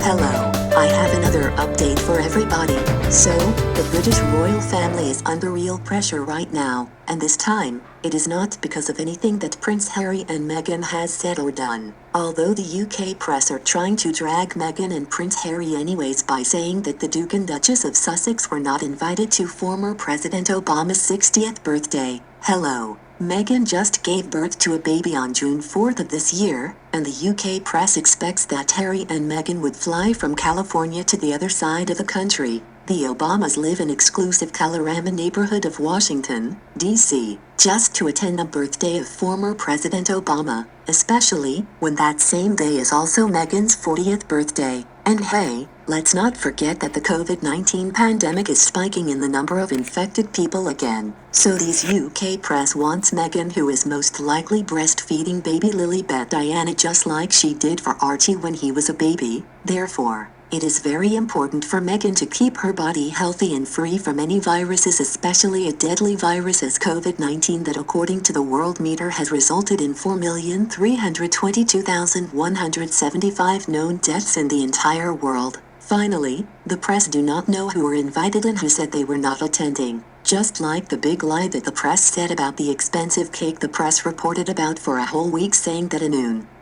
Hello, I have another update for everybody. So, the British royal family is under real pressure right now, and this time, it is not because of anything that Prince Harry and Meghan has said or done. Although the UK press are trying to drag Meghan and Prince Harry anyways by saying that the Duke and Duchess of Sussex were not invited to former President Obama's 60th birthday. Hello. Meghan just gave birth to a baby on June 4th of this year, and the UK press expects that Harry and Meghan would fly from California to the other side of the country. The Obamas live in exclusive Colorama neighborhood of Washington, D.C., just to attend the birthday of former President Obama, especially when that same day is also Meghan's 40th birthday. And hey, let's not forget that the COVID-19 pandemic is spiking in the number of infected people again. So these UK press wants Meghan, who is most likely breastfeeding baby Lilibet Diana just like she did for Archie when he was a baby. Therefore, it is very important for Meghan to keep her body healthy and free from any viruses, especially a deadly virus as COVID-19 that according to the World Meter has resulted in 4,322,175 known deaths in the entire world. Finally, the press do not know who were invited and who said they were not attending. Just like the big lie that the press said about the expensive cake the press reported about for a whole week, saying that a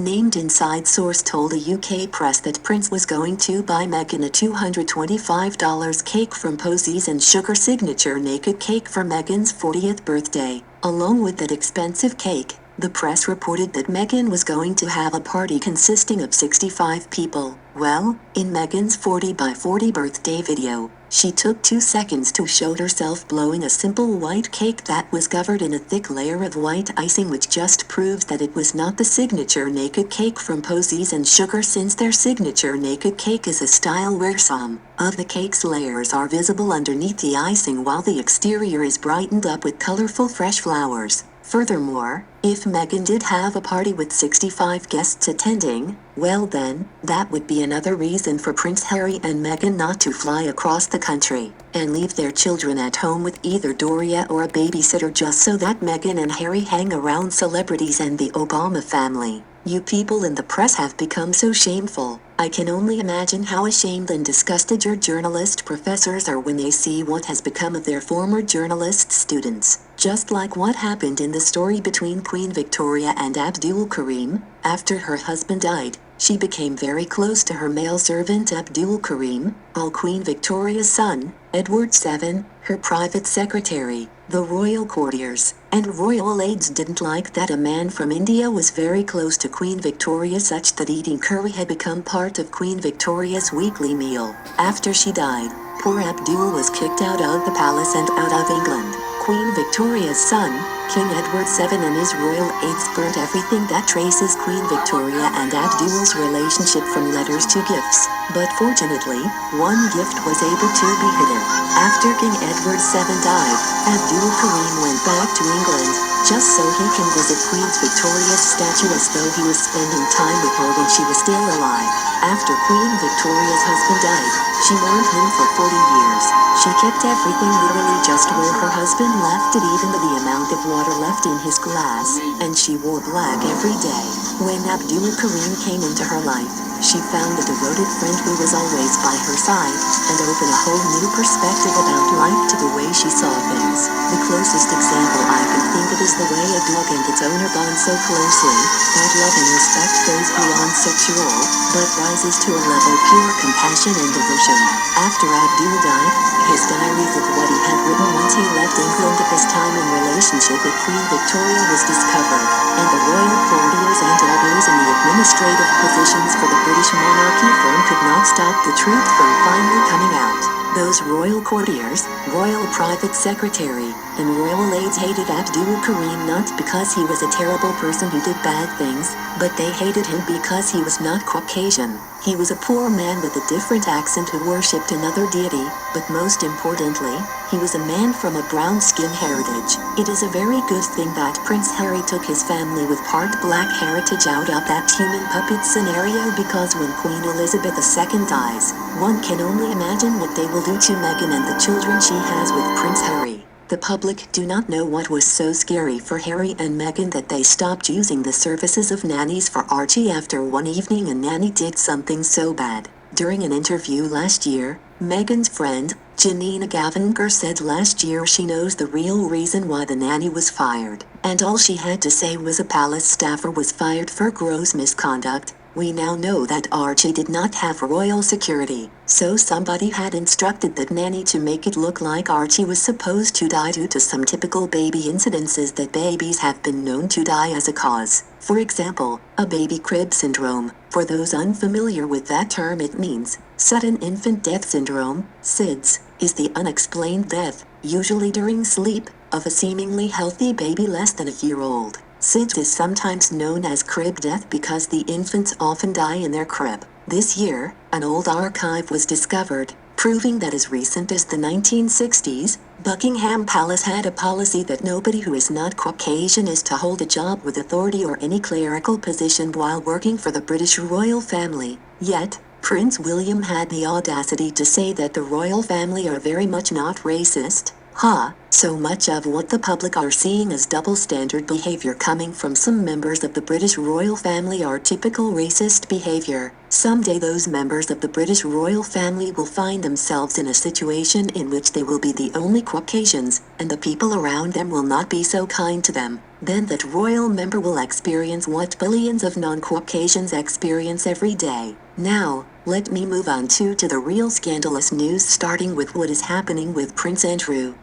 named inside source told the UK press that Prince was going to buy Meghan a $225 cake from Posies and Sugar signature naked cake for Meghan's 40th birthday. Along with that expensive cake, the press reported that Meghan was going to have a party consisting of 65 people. Well, in Meghan's 40 by 40 birthday video, she took 2 seconds to show herself blowing a simple white cake that was covered in a thick layer of white icing, which just proves that it was not the signature naked cake from Posies and Sugar, since their signature naked cake is a style where some of the cake's layers are visible underneath the icing while the exterior is brightened up with colorful fresh flowers. Furthermore, if Meghan did have a party with 65 guests attending, well then, that would be another reason for Prince Harry and Meghan not to fly across the country and leave their children at home with either Doria or a babysitter just so that Meghan and Harry hang around celebrities and the Obama family. You people in the press have become so shameful. I can only imagine how ashamed and disgusted your journalist professors are when they see what has become of their former journalist students. Just like what happened in the story between Queen Victoria and Abdul Karim. After her husband died, she became very close to her male servant Abdul Karim, while Queen Victoria's son, Edward VII, her private secretary, the royal courtiers, and royal aides didn't like that a man from India was very close to Queen Victoria, such that eating curry had become part of Queen Victoria's weekly meal. After she died, poor Abdul was kicked out of the palace and out of England. Queen Victoria's son, King Edward VII, and his royal aides burnt everything that traces Queen Victoria and Abdul's relationship, from letters to gifts. But fortunately, one gift was able to be hidden. After King Edward VII died, Abdul Karim went back to England, just so he can visit Queen Victoria's statue as though he was spending time with her when she was still alive. After Queen Victoria's husband died, she mourned him for 40 years. She kept everything literally just where her husband left it, even the amount of water left in his glass, and she wore black every day. When Abdul Karim came into her life, she found a devoted friend who was always by her side, and opened a whole new perspective about life to the way she saw things. The closest example I can think of is the way a dog and its owner bond so closely, that love and respect goes beyond sexual, but rises to a level of pure compassion and devotion. After Abdul died, his diaries of what he had written once he left England of his time in relationship with Queen Victoria was discovered, and the royal courtiers and all those in the administrative positions for the British monarchy firm could not stop the truth from finally coming out. Those royal courtiers, royal private secretary, and royal aides hated Abdul Karim not because he was a terrible person who did bad things, but they hated him because he was not Caucasian. He was a poor man with a different accent who worshipped another deity, but most importantly, he was a man from a brown-skin heritage. It is a very good thing that Prince Harry took his family with part black heritage out of that human puppet scenario, because when Queen Elizabeth II dies, one can only imagine what they will do to Meghan and the children she has with Prince Harry. The public do not know what was so scary for Harry and Meghan that they stopped using the services of nannies for Archie after one evening a nanny did something so bad. During an interview last year, Meghan's friend, Janina Gavankar, said last year she knows the real reason why the nanny was fired, and all she had to say was a palace staffer was fired for gross misconduct. We now know that Archie did not have royal security, so somebody had instructed that nanny to make it look like Archie was supposed to die due to some typical baby incidences that babies have been known to die as a cause. For example, a baby crib syndrome. For those unfamiliar with that term, it means sudden infant death syndrome, SIDS, is the unexplained death, usually during sleep, of a seemingly healthy baby less than a year old. SIDS is sometimes known as crib death because the infants often die in their crib. This year, an old archive was discovered, proving that as recent as the 1960s, Buckingham Palace had a policy that nobody who is not Caucasian is to hold a job with authority or any clerical position while working for the British royal family. Yet, Prince William had the audacity to say that the royal family are very much not racist. So much of what the public are seeing as double standard behavior coming from some members of the British royal family are typical racist behavior. Someday those members of the British royal family will find themselves in a situation in which they will be the only Caucasians, and the people around them will not be so kind to them. Then that royal member will experience what billions of non-Caucasians experience every day. Now, let me move on to the real scandalous news, starting with what is happening with Prince Andrew.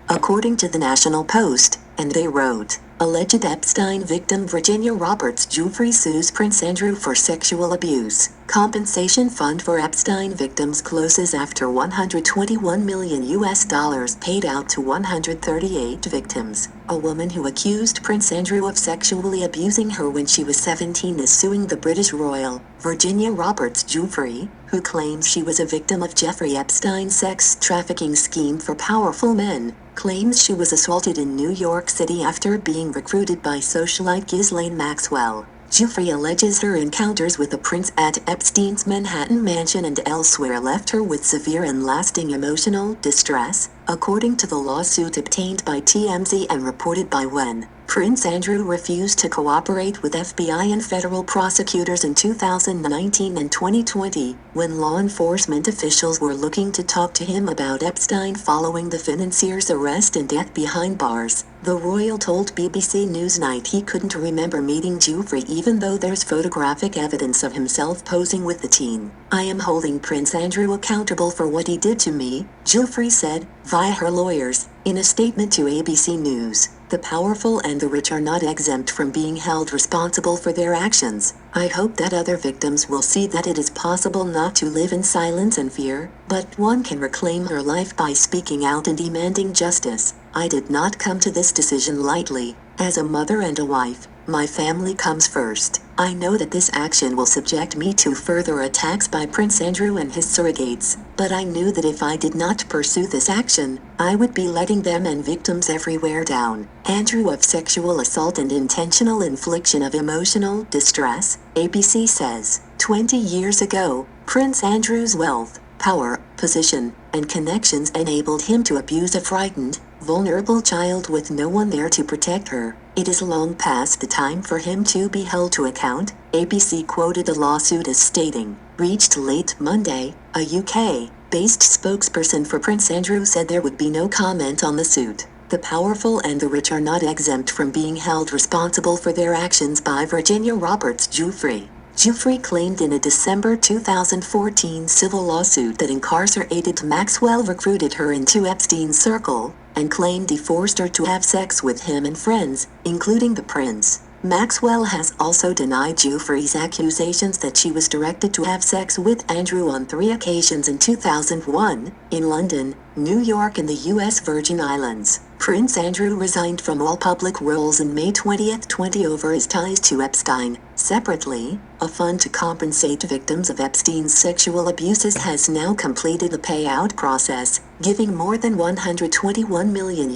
According to the National Post, and they wrote, alleged Epstein victim Virginia Roberts Giuffre sues Prince Andrew for sexual abuse. Compensation fund for Epstein victims closes after $121 million paid out to 138 victims. A woman who accused Prince Andrew of sexually abusing her when she was 17 is suing the British royal, Virginia Roberts Giuffre, who claims she was a victim of Jeffrey Epstein's sex trafficking scheme for powerful men, claims she was assaulted in New York City after being recruited by socialite Ghislaine Maxwell. Giuffre alleges her encounters with the prince at Epstein's Manhattan mansion and elsewhere left her with severe and lasting emotional distress, according to the lawsuit obtained by TMZ and reported by WEN. Prince Andrew refused to cooperate with FBI and federal prosecutors in 2019 and 2020, when law enforcement officials were looking to talk to him about Epstein following the financier's arrest and death behind bars. The royal told BBC Newsnight he couldn't remember meeting Giuffre even though there's photographic evidence of himself posing with the teen. I am holding Prince Andrew accountable for what he did to me, Giuffre said, via her lawyers, in a statement to ABC News. The powerful and the rich are not exempt from being held responsible for their actions. I hope that other victims will see that it is possible not to live in silence and fear, but one can reclaim her life by speaking out and demanding justice. I did not come to this decision lightly. As a mother and a wife, my family comes first. I know that this action will subject me to further attacks by Prince Andrew and his surrogates, but I knew that if I did not pursue this action, I would be letting them and victims everywhere down. Andrew of sexual assault and intentional infliction of emotional distress, ABC says. 20 years ago, Prince Andrew's wealth, power, position, and connections enabled him to abuse a frightened, vulnerable child with no one there to protect her. It is long past the time for him to be held to account, ABC quoted the lawsuit as stating. Reached late Monday, a UK-based spokesperson for Prince Andrew said there would be no comment on the suit. The powerful and the rich are not exempt from being held responsible for their actions by Virginia Roberts Giuffre. Giuffre claimed in a December 2014 civil lawsuit that incarcerated Maxwell recruited her into Epstein's circle, and claimed he forced her to have sex with him and friends, including the prince. Maxwell has also denied Giuffre's accusations that she was directed to have sex with Andrew on 3 occasions in 2001, in London, New York and the U.S. Virgin Islands. Prince Andrew resigned from all public roles in May 2020 over his ties to Epstein. Separately, a fund to compensate victims of Epstein's sexual abuses has now completed the payout process, giving more than $121 million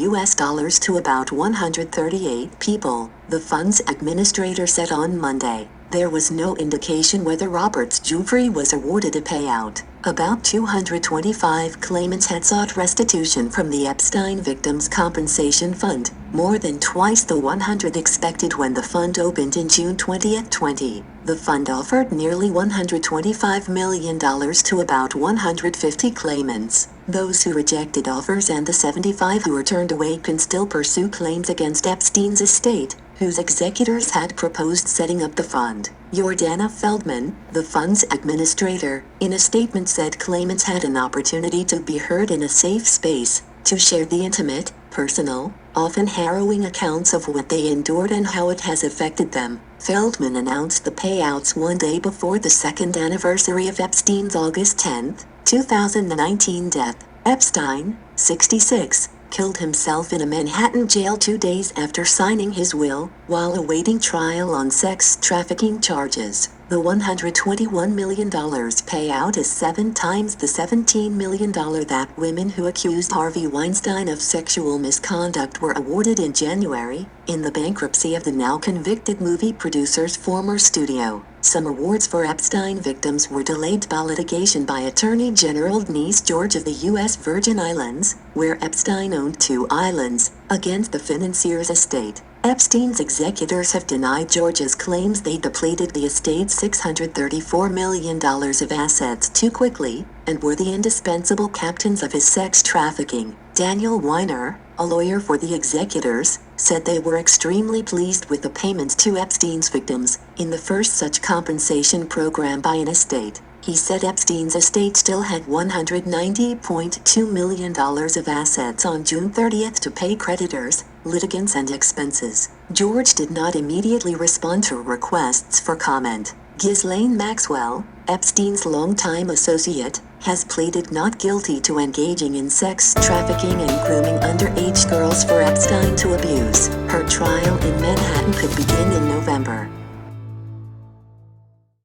to about 138 people, the fund's administrator said on Monday. There was no indication whether Roberts Giuffre was awarded a payout. About 225 claimants had sought restitution from the Epstein Victims Compensation Fund, more than twice the 100 expected when the fund opened in June 2020. The fund offered nearly $125 million to about 150 claimants. Those who rejected offers and the 75 who were turned away can still pursue claims against Epstein's estate, whose executors had proposed setting up the fund. Jordana Feldman, the fund's administrator, in a statement said claimants had an opportunity to be heard in a safe space, to share the intimate, personal, often harrowing accounts of what they endured and how it has affected them. Feldman announced the payouts one day before the second anniversary of Epstein's August 10, 2019 death. Epstein, 66, killed himself in a Manhattan jail 2 days after signing his will, while awaiting trial on sex trafficking charges. The $121 million payout is 7 times the $17 million that women who accused Harvey Weinstein of sexual misconduct were awarded in January, in the bankruptcy of the now-convicted movie producer's former studio. Some awards for Epstein victims were delayed by litigation by Attorney General Denise George of the U.S. Virgin Islands, where Epstein owned 2 islands, against the financier's estate. Epstein's executors have denied George's claims they depleted the estate's $634 million of assets too quickly, and were the indispensable captains of his sex trafficking. Daniel Weiner, a lawyer for the executors, said they were extremely pleased with the payments to Epstein's victims, in the first such compensation program by an estate. He said Epstein's estate still had $190.2 million of assets on June 30 to pay creditors, litigants and expenses. George did not immediately respond to requests for comment. Ghislaine Maxwell, Epstein's longtime associate, has pleaded not guilty to engaging in sex trafficking and grooming underage girls for Epstein to abuse. Her trial in Manhattan could begin in November.